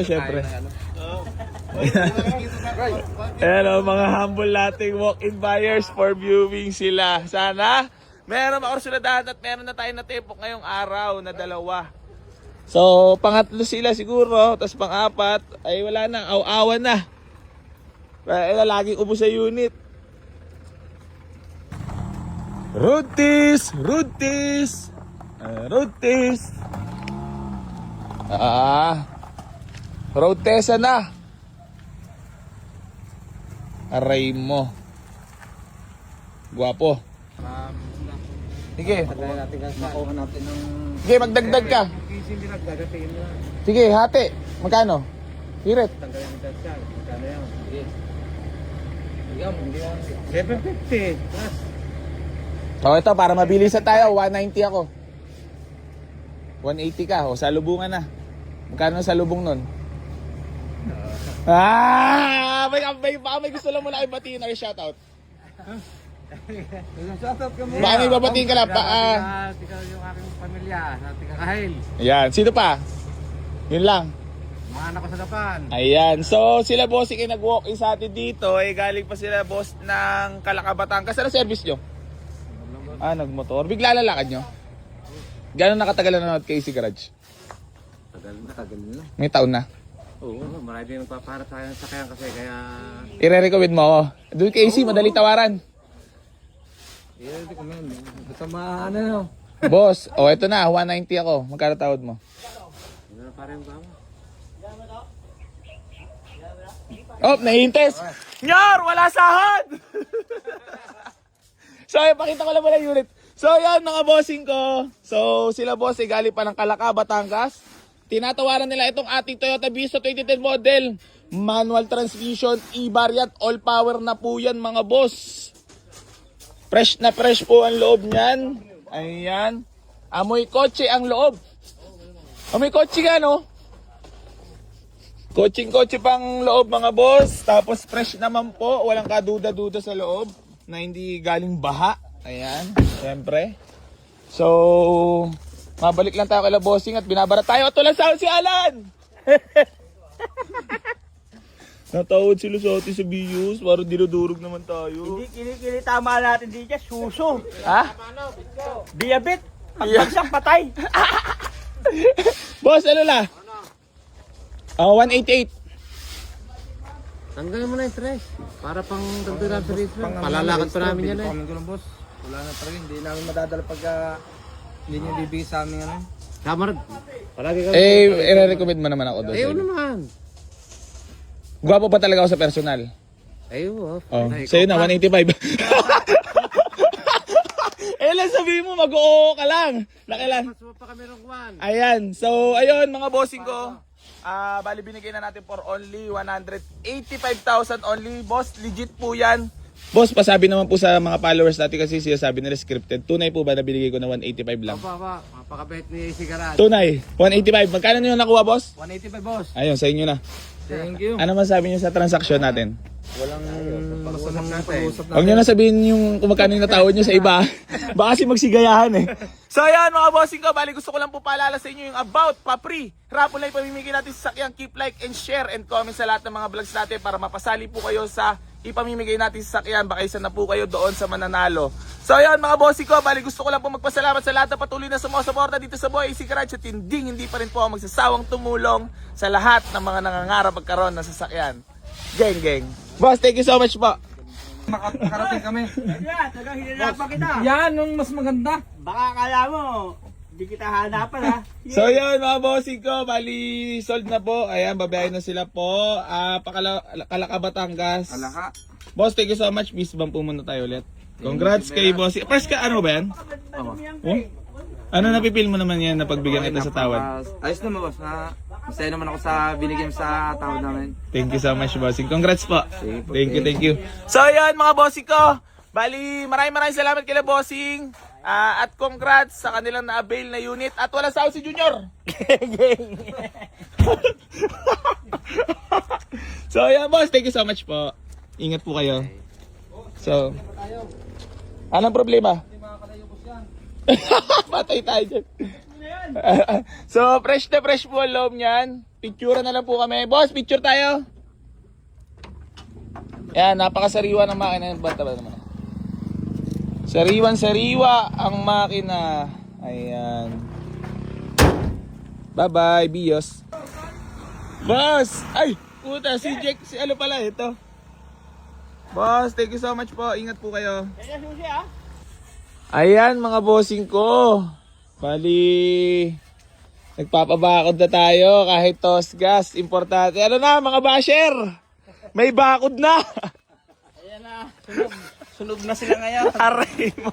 Siyempre. Hello mga humble nating walk-in buyers for viewing sila. Sana meron makursuladahan at meron na tayo na tepok ngayong araw na dalawa. So pangatlo sila siguro, tapos pang-apat ay wala na, aw-awan na. Kaya laging ubos sa unit. Rutis! Rutis! Rutis! Rotesa na. Aray mo. Guwapo. Sige. Makuha natin ng... Sige, magdagdag ka. Sige, hati. Magkano? Hirit. 750. O ito, para mabilisan tayo. 190 ako. 180 ka. O, salubungan na. Magkano sa lubong nun? May gusto lang muna kayo batiin or shoutout. Shoutout ka muna. Baka may babatiin ka lang. Tika yung aking pamilya, sa Tika Kahil. Ayan, sino pa? Yun lang. Mga anak ko sa Dapan. Ayan, so sila boss yung nag-walk-in sa atin dito. Galing pa sila boss ng Kalakabatan. Kasi ano service nyo? Nagmotor. Bigla lalakad nyo? Gano'n nakatagal na nanood kay AC Garage? Tagal na. May taon na. Oo, marami din nagpapaharap sa akin ng sakyan kasi kaya... I-recommend mo ako. Doon kay AC, madali tawaran. Hindi ko man. Basta ano. Boss, eto na, 190 ako. Magkano tawad mo? Hindi na parang ba? Nahintes! Nyor, wala sahod! So, pakita ko lang muna yung unit. So, yan mga bossing ko. So, sila boss galing pa ng Calaca, Batangas. Tinatawaran nila itong ating Toyota Visto 2010 model. Manual transmission, e-variant, all power na po yan mga boss. Fresh na fresh po ang loob niyan. Ayan. Amoy kotse ang loob. Amoy kotse ka, no? Kotseng-kotse pang loob mga boss. Tapos fresh naman po. Walang kaduda-duda sa loob. Na hindi galing baha. Ayan. Siyempre. So... mabalik lang tayo kay bossing at binabara tayo. At walang sound si Alan! Natawad sila sa atin sa bios. Parang dinudurog naman tayo. Hindi kinikili tama natin dito. Suso. Ha? Diabet. Pagbagsak patay. Boss, ano na? 188. Tanggalin mo na yung stress. Para pang dagdagan sa race. Palalakad pa namin yan eh. Boss. Wala na talaga, hindi namin madadala pagka hindi nyo bibigay sa amin ano. Kamarad. Palagi kami. I-recommend mo naman ako doon. Ayaw naman. Gwapo pa talaga ako sa personal. Ayaw. Sa'yo na, 185. Lang sabihin mo, mag-oo ka lang. Nakilan. Mas pa kami ng kwan. Ayan. So, ayun mga bossing ko. Bali binigay na natin for only 185,000 only. Boss, legit po yan. Boss, pasabi naman po sa mga followers natin kasi siya sabi nila scripted. Tunay po ba na binigay ko na 185 lang? Mapakabait ni AC Garage. Tunay, 185. Magkano nyo nakuha, boss? 185 boss. Ayun, sa inyo na. Thank you. Ano man sabi nyo sa transaction natin? Walang masamang pag-uusap Huwag nyo na sabihin yung kung magkano yung natawad nyo sa iba. Baka kasi magsigayahan eh. So ayan mga bossing ko, bali gusto ko lang po paalala sa inyo yung about pa-free. Raffle na ipamimigay natin sa sakyang. Keep like and share and comment sa lahat ng mga vlogs natin para mapasali po kayo sa ipamimigay natin sa sakyan. Baka isa na po kayo doon sa mananalo. So ayan mga bossing ko, bali gusto ko lang po magpasalamat sa lahat na patuloy na sumusuporta dito sa Boy AC Garage at hindi pa rin po ako magsasawang tumulong sa lahat ng mga nangangarap magkaroon ng sasakyan. Geng. Boss, thank you so much po. Makarating kami. Yan, tagang hinanapan kita. Yan, yung mas maganda. Baka akala mo, hindi kita hanapan ha. So yun mga bossing ko, bali sold na po. Ayan, babayaran na sila po. Calaca, Batangas. Alaka. Boss, thank you so much. Peace bump po muna tayo ulit. Congrats kay bossing. First ka, ano ba yan? Oh? Ano napipil mo naman yan na pagbigyan kita sa tawad? Ayos naman boss. Masaya naman ako sa binigyan sa tawad namin. Thank you so much bossing. Congrats po. Thank you. So yun mga bossing ko. Bali, maraming salamat kila bossing. At congrats sa kanilang na-avail na unit. At wala sa si Junior. So yan boss, thank you so much po. Ingat po kayo. So, anong problema? Patay tayo dyan. So, fresh na fresh po ang loob niyan. Picture na lang po kami. Boss, picture tayo. Yan, napakasariwa ng makina. Bata ba naman? Sariwan-sariwa ang makina. Ayan. Bye-bye, Bios. Boss! Ay! Puta, si Jack, si ano pala ito. Boss, thank you so much po. Ingat po kayo. Yan yung susi ah. Ayan mga bossing ko. Bali, nagpapabakod na tayo kahit toss gas. Importante. Ano na mga basher? May bakod na. Ayan na. Sunog na sila ngayon. Aray mo.